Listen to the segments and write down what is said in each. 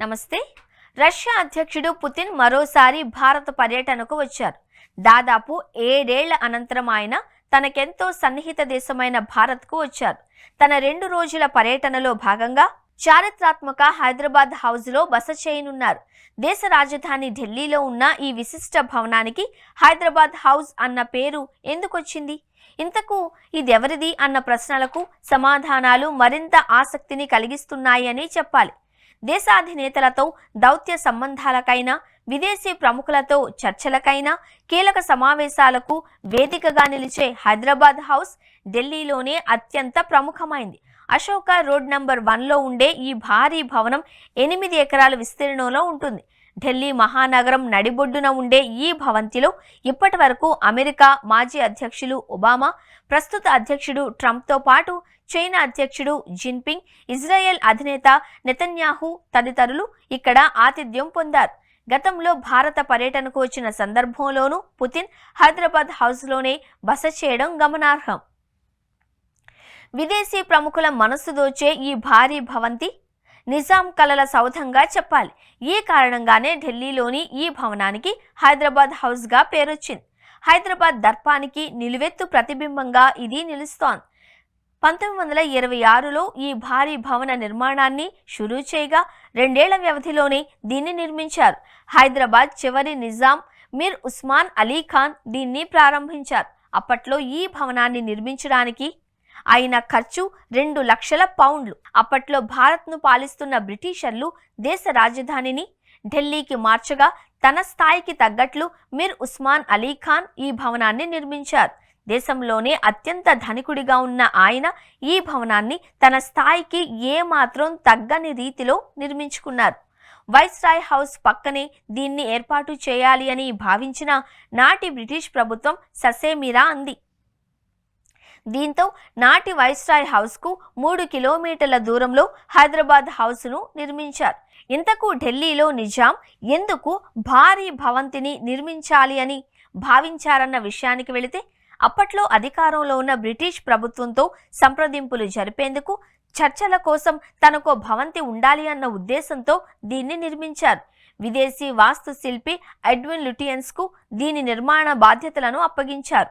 నమస్తే. రష్యా అధ్యక్షుడు పుతిన్ మరోసారి భారత పర్యటనకు వచ్చారు. దాదాపు 7 ఏళ్ల అనంతరం ఆయన తనకెంతో సన్నిహిత దేశమైన భారత్కు వచ్చారు. తన 2 రోజుల పర్యటనలో భాగంగా చారిత్రాత్మక హైదరాబాద్ హౌస్లో బస చేయనున్నారు. దేశ రాజధాని ఢిల్లీలో ఉన్న ఈ విశిష్ట భవనానికి హైదరాబాద్ హౌస్ అన్న పేరు ఎందుకొచ్చింది? ఇంతకు ఇదెవరిది అన్న ప్రశ్నలకు సమాధానాలు మరింత ఆసక్తిని కలిగిస్తున్నాయని చెప్పాలి. దేశాధినేతలతో దౌత్య సంబంధాలకైనా, విదేశీ ప్రముఖులతో చర్చలకైనా, కీలక సమావేశాలకు వేదికగా నిలిచే హైదరాబాద్ హౌస్ ఢిల్లీలోనే అత్యంత ప్రముఖమైంది. అశోక రోడ్ నంబర్ 1లో ఉండే ఈ భారీ భవనం 8 ఎకరాల విస్తీర్ణంలో ఉంటుంది. ఢిల్లీ మహానగరం నడిబొడ్డున ఉండే ఈ భవంతిలో ఇప్పటి వరకు అమెరికా మాజీ అధ్యక్షులు ఒబామా, ప్రస్తుత అధ్యక్షుడు ట్రంప్తో పాటు చైనా అధ్యక్షుడు జిన్పింగ్, ఇజ్రాయెల్ అధినేత నెతన్యాహు తదితరులు ఇక్కడ ఆతిథ్యం పొందారు. గతంలో భారత పర్యటనకు వచ్చిన సందర్భంలోనూ పుతిన్ హైదరాబాద్ హౌస్లోనే బస చేయడం గమనార్హం. విదేశీ ప్రముఖుల మనసు దోచే ఈ భారీ భవంతి నిజాం కలల సౌధంగా చెప్పాలి. ఈ కారణంగానే ఢిల్లీలోని ఈ భవనానికి హైదరాబాద్ హౌస్గా పేరొచ్చింది. హైదరాబాద్ దర్పానికి నిలువెత్తు ప్రతిబింబంగా ఇది నిలుస్తోంది. 1926లో ఈ భారీ భవన నిర్మాణాన్ని షురూ చేయగా 2 ఏళ్ల వ్యవధిలోనే దీన్ని నిర్మించారు. హైదరాబాద్ చివరి నిజాం మీర్ ఉస్మాన్ అలీ ఖాన్ దీన్ని ప్రారంభించారు. అప్పట్లో ఈ భవనాన్ని నిర్మించడానికి అయిన ఖర్చు 2 లక్షల పౌండ్లు. అప్పట్లో భారత్ను పాలిస్తున్న బ్రిటిషర్లు దేశ రాజధానిని ఢిల్లీకి మార్చగా తన స్థాయికి తగ్గట్లు మీర్ ఉస్మాన్ అలీ ఖాన్ ఈ భవనాన్ని నిర్మించారు. దేశంలోనే అత్యంత ధనికుడిగా ఉన్న ఆయన ఈ భవనాన్ని తన స్థాయికి ఏమాత్రం తగ్గని రీతిలో నిర్మించుకున్నారు. వైస్రాయ్ హౌస్ పక్కనే దీన్ని ఏర్పాటు చేయాలి అని భావించిన నాటి బ్రిటిష్ ప్రభుత్వం ససేమిరా అంది. దీంతో నాటి వైస్రాయ్ హౌస్కు 3 కిలోమీటర్ల దూరంలో హైదరాబాద్ హౌస్ను నిర్మించారు. ఇంతకు ఢిల్లీలో నిజాం ఎందుకు భారీ భవంతిని నిర్మించాలి అని భావించారన్న విషయానికి వెళితే, అప్పట్లో అధికారంలో ఉన్న బ్రిటిష్ ప్రభుత్వంతో సంప్రదింపులు జరిపేందుకు, చర్చల కోసం తనకో భవంతి ఉండాలి అన్న ఉద్దేశంతో దీన్ని నిర్మించారు. విదేశీ వాస్తు శిల్పి ఎడ్విన్ లుటియన్స్కు దీని నిర్మాణ బాధ్యతలను అప్పగించారు.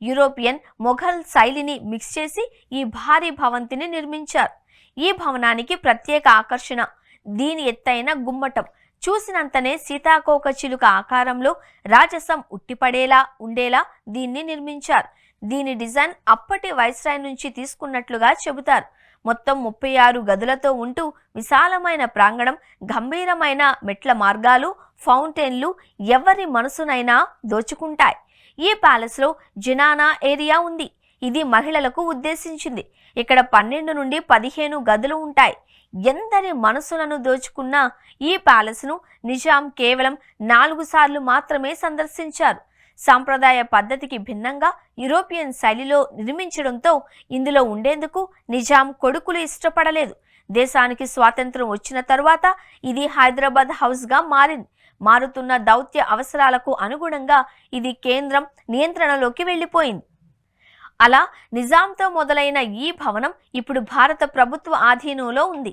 యూరోపియన్, మొఘల్ శైలిని మిక్స్ చేసి ఈ భారీ భవంతిని నిర్మించారు. ఈ భవనానికి ప్రత్యేక ఆకర్షణ దీని ఎత్తైన గుమ్మటం. చూసినంతనే సీతాకోక చిలుక ఆకారంలో రాజసం ఉట్టిపడేలా ఉండేలా దీన్ని నిర్మించారు. దీని డిజైన్ అప్పటి వైస్రాయ్ నుంచి తీసుకున్నట్లుగా చెబుతారు. మొత్తం 36 గదులతో ఉంటూ విశాలమైన ప్రాంగణం, గంభీరమైన మెట్ల మార్గాలు, ఫౌంటైన్లు ఎవరి మనసునైనా దోచుకుంటాయి. ఈ ప్యాలెస్లో జినానా ఏరియా ఉంది. ఇది మహిళలకు ఉద్దేశించింది. ఇక్కడ 12 నుండి 15 గదులు ఉంటాయి. ఎందరి మనసులను దోచుకున్న ఈ ప్యాలెస్ను నిజాం కేవలం 4 సార్లు మాత్రమే సందర్శించారు. సాంప్రదాయ పద్ధతికి భిన్నంగా యూరోపియన్ శైలిలో నిర్మించడంతో ఇందులో ఉండేందుకు నిజాం కొడుకులు ఇష్టపడలేదు. దేశానికి స్వాతంత్రం వచ్చిన తరువాత ఇది హైదరాబాద్ హౌస్గా మారుతున్న దౌత్య అవసరాలకు అనుగుణంగా ఇది కేంద్రం నియంత్రణలోకి వెళ్ళిపోయింది. అలా నిజాంతో మొదలైన ఈ భవనం ఇప్పుడు భారత ప్రభుత్వ ఆధీనంలో ఉంది.